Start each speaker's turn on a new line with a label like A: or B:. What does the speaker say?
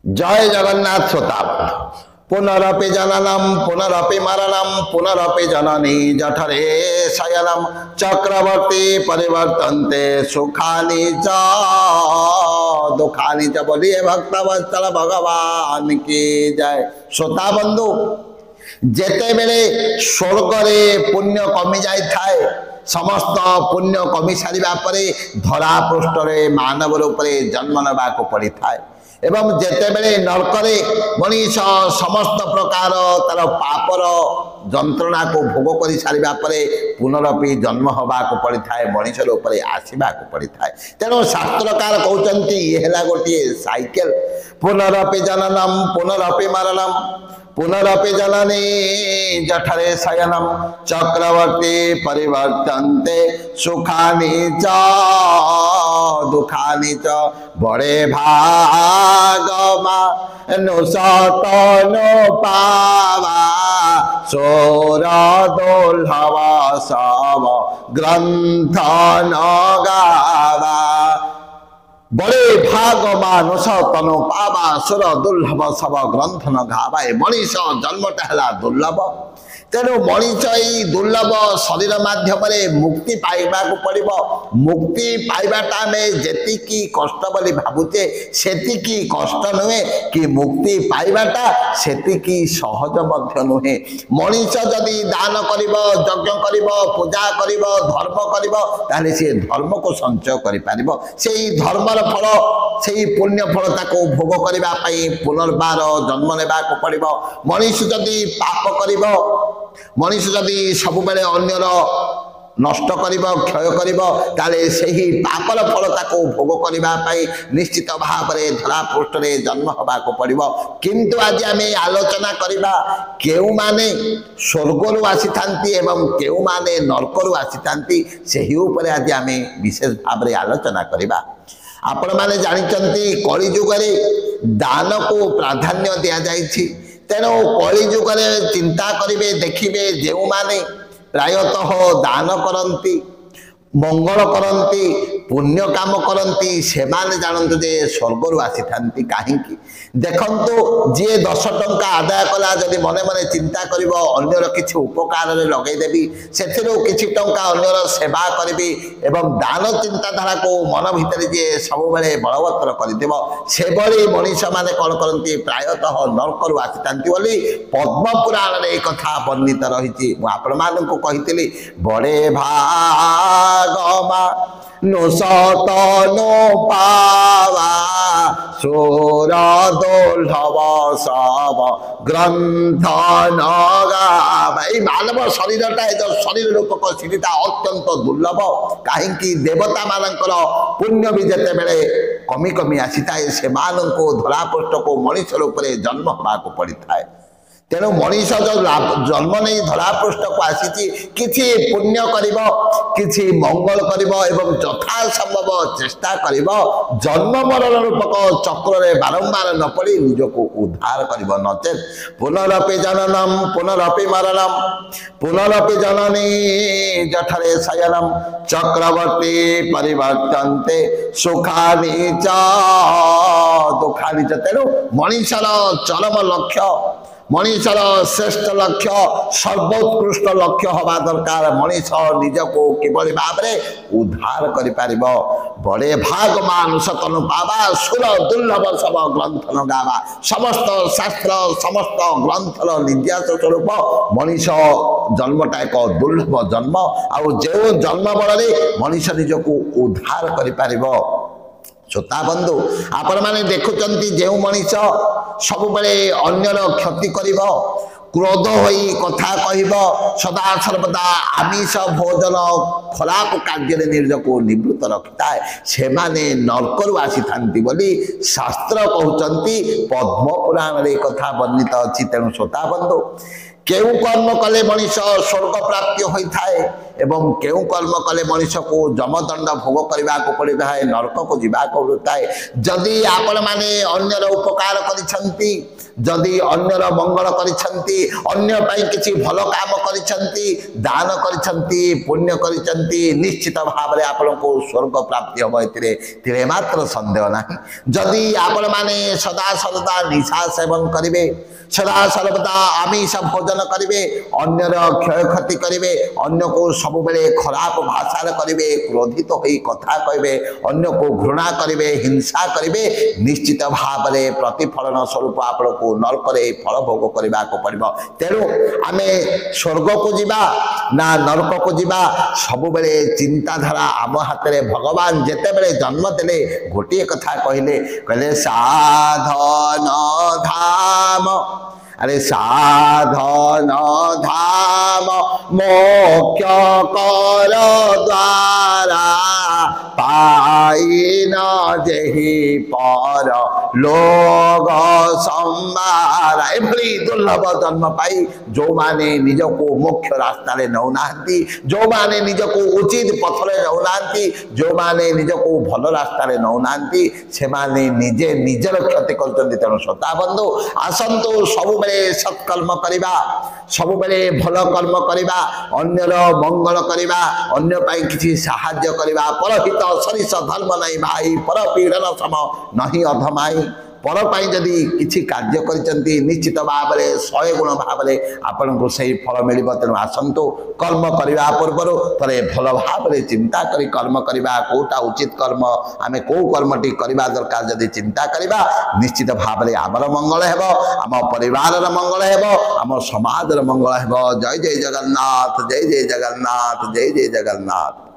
A: जय जगन्नाथ श्रोता पुनरपि जननम पुनरपि मरणम पुनरपि जननी जठरे शयनम चक्रवर्ती परिवर्तन्ते सुखानि च दुखानि च। बोलिए भक्तवत्सल भगवान की जय। श्रोता बंधु जेते बेले स्वर्गरे पुण्य कमी जाई थाए समस्त पुण्य कमी सारिबा परे धरा पृष्ठरे मानव रूप जन्म नेबाको पड़ी थाए एवं जेते बेले नरकरे मनीष समस्त प्रकार तार पापर जंत्रणा को भोग कर सारिबा परे पुनरपि जन्म होबाको पड़ी थाए मनीष रूप आसवाक पड़ी थाए। तेणु शास्त्रकार कहते ये गोटे साइकेल पुनरपि जननम पुनरपि मरणम पुनरपि जननी जठरे शयनम चक्रवर्ती परिवर्तन्ते सुखानि च दुखानि च। बड़े भागमा नुसतनो पावा सोर दुर्लभ सब ग्रंथ न गावा। बड़े भाग मानुष तनु पावा सुर दुर्लभ सब ग्रंथ न गावा। मनीष जन्मटा है दुर्लभ तेणु मनीष यही दुर्लभ शरीर माध्यम मुक्ति पाइबा को पड़िबो। मुक्ति पाइबाटा आम जेतिकी कष्ट बोली भावुचे सेतिकी कष्ट नुहे कि मुक्ति पाइबाटा सेतिकी सहज मध्य नुहे। मनीष जदि दान करिबो यज्ञ करिबो पूजा करिबो धर्म करिबो ताले से धर्म को संचय करि पारिबो। सेही धर्मर फल सेही पुण्य फल ताको भोग करिबा पई पुनर्बार जन्म नेबा को पड़िबो। मनीष जदि पाप करिबो मनीष जदि सब बेले अन्यर नष्ट करिबो क्षय करिबो ताले सेही पापर फल ताको भोग करिबा पई निश्चित भाव में धरा पृष्ठ रे जन्म होबाको पड़िबो। किंतु आज आमे आलोचना करिबा केउ माने स्वर्गरु आसीथांती एवं केउ माने नरकरु आसीथांती सेही ऊपर आज आमे विशेष भाव में आलोचना करिबा। आपण माने जानिचंती कली जुगरे दान को प्राधान्य दिया जाइछि। तेणु कली जुगरे चिंता करिवे देखिवे जो माने प्रायतः दान करती मंगल करती पुण्य काम करती से माने जानतु जे स्वर्गरु आसी थांती। कहीं देखंतु जी 10 टंका आदाय कला जदि मने मने चिंता करिवो अन्यर किछि उपकार रे लगै देबी सेथिरो किछि टंका अन्यर सेवा करबी एवं दान चिंताधारा को मन भितर जे सब बेले बलवत्तर करिदेबो से बड़ी मनीष माने कोन करंती प्रायतः नरकरु आसी थांती बोली पद्म पुराण रे कथा वर्णित रहिछि। मु आपण मानकु कहितली बड़े भागमा नुसतनो पावा सोर दुर्लभ सब ग्रंथ न गावा। मानव शरीरटा जो शरीर रूपक सीढ़ीटा अत्यंत दुर्लभ कहीं देवता मानकर पुण्य भी जिते बेले कमी कमी आसी थाए से धरापृष्ठ को मनीष रूप में जन्म होगाक पड़ी थाए। तेणु मनीष जो जन्म नहीं धरापृष्ठ को आसी किछि पुण्य करिब किछि मंगल करिब एवं यथा संभव चेष्टा करिब जन्म मरण रूपक चक्र रे बारंबार न पड़ी निजको उद्धार करिब। नचेत पुनरपि जननम पुनरपि मरणम पुनरपि जननी जठरे शयनम चक्रवर्ती परिवर्तन्ते सुखानि च दुखानि च। तेणु मनीषर चरम लक्ष्य मनीषर श्रेष्ठ लक्ष्य सर्वोत्कृष्ट लक्ष्य हवा दरकार। मनीष निजको किभली भाव में उद्धार करि पारिबो। बड़े भाग मानुष तनु पावा सुर दुर्लभ सब ग्रंथ न गावा। समस्त शास्त्र समस्त ग्रंथर निद्यास स्वरूप मनीष जन्मटा एक दुर्लभ जन्म आउ जो जन्म बल मनीष निजको उद्धार करि पारिबो। श्रोता बंधु आपण माने देखुचंती जो मनीष सब बेले अन्यर क्षति करिब क्रोध होई कथा कहिब सदा सर्वदा आमिष भोजन खराब कार्य निजको निवृत्त रखिता है से माने नरकरु आसी थांती बोली शास्त्र कहउचंती पद्म पुराण रे कथा वर्णित अछि। तेणु श्रोता बंधु केउ कर्म कले मनीष स्वर्ग प्राप्ति होता है एवं केउ कर्म कले मनीष को जमदंड भोग करने को पड़ता है नरक को जीवा पड़ता है जदि आपण माने अन्यर उपकार करिसंती जदि अन्यर मंगल करिसंती अन्य पाई किछि भल काम करिसंती दान करिसंती पुण्य करिसंती निश्चित भाव में आपण को स्वर्ग प्राप्ति होबो एतिरे तिरे मात्र संदेह नाही जदि आपण माने सदा सर्वदा निशा सेवन करिवे सदा सर्वदा आमिष भोजन करेंगे अन्यर क्षय क्षति करेंगे अन्य को सब बेले खराब भाषा करेंगे क्रोधित हो कथा कहे अन्य को घृणा करेंगे हिंसा करेंगे निश्चित भाव में प्रतिफलन स्वरूप आपण को नरक फल भोग करने को पड़ो तेणु आम स्वर्ग को जीवा ना नरक को जीवा सब बेले चिंताधारा आम हाथ में भगवान जेते बेले जन्म देले गोटे कथा कहले कहले साधन धाम अरे साधन धाम मोक्ष कर द्वारा पाई न जेहि पर लोग संबार एभली दुर्लभ जन्म पाई जो माने निज को मुख्य रास्ता रे नौना जो माने निज को उचित पथरे नौना जो माने निज को भल रास्ता रे नौना से माने निजे निजर क्षति करते तेणु श्रोता बंधु आसतु सब बेले सत्कर्म करवा सब बेले भल कर्म करवा अन्यर मंगल करवा अन्य पाई किछि साहाय्य करवा परहित सरिस धर्म नहीं भाई पर पीड़न सम नहीं अधमाई पर पाई जदि किछि कार्य करिसंती निश्चित भाव में 100 गुण भाव में आपन को सही फल मिलिबो तेणु आसंतु कर्म करवा पूर्व थे भल भाव में चिंता करी कर्म करवा कोटा उचित कर्म आमे को कर्मटी करवा दरकार जदि चिंता करवा निश्चित भाव में आमर मंगल हेबो आम परिवार मंगल हेबो आम समाज मंगल हेबो जय जय जगन्नाथ जय जय जगन्नाथ जय जय जगन्नाथ।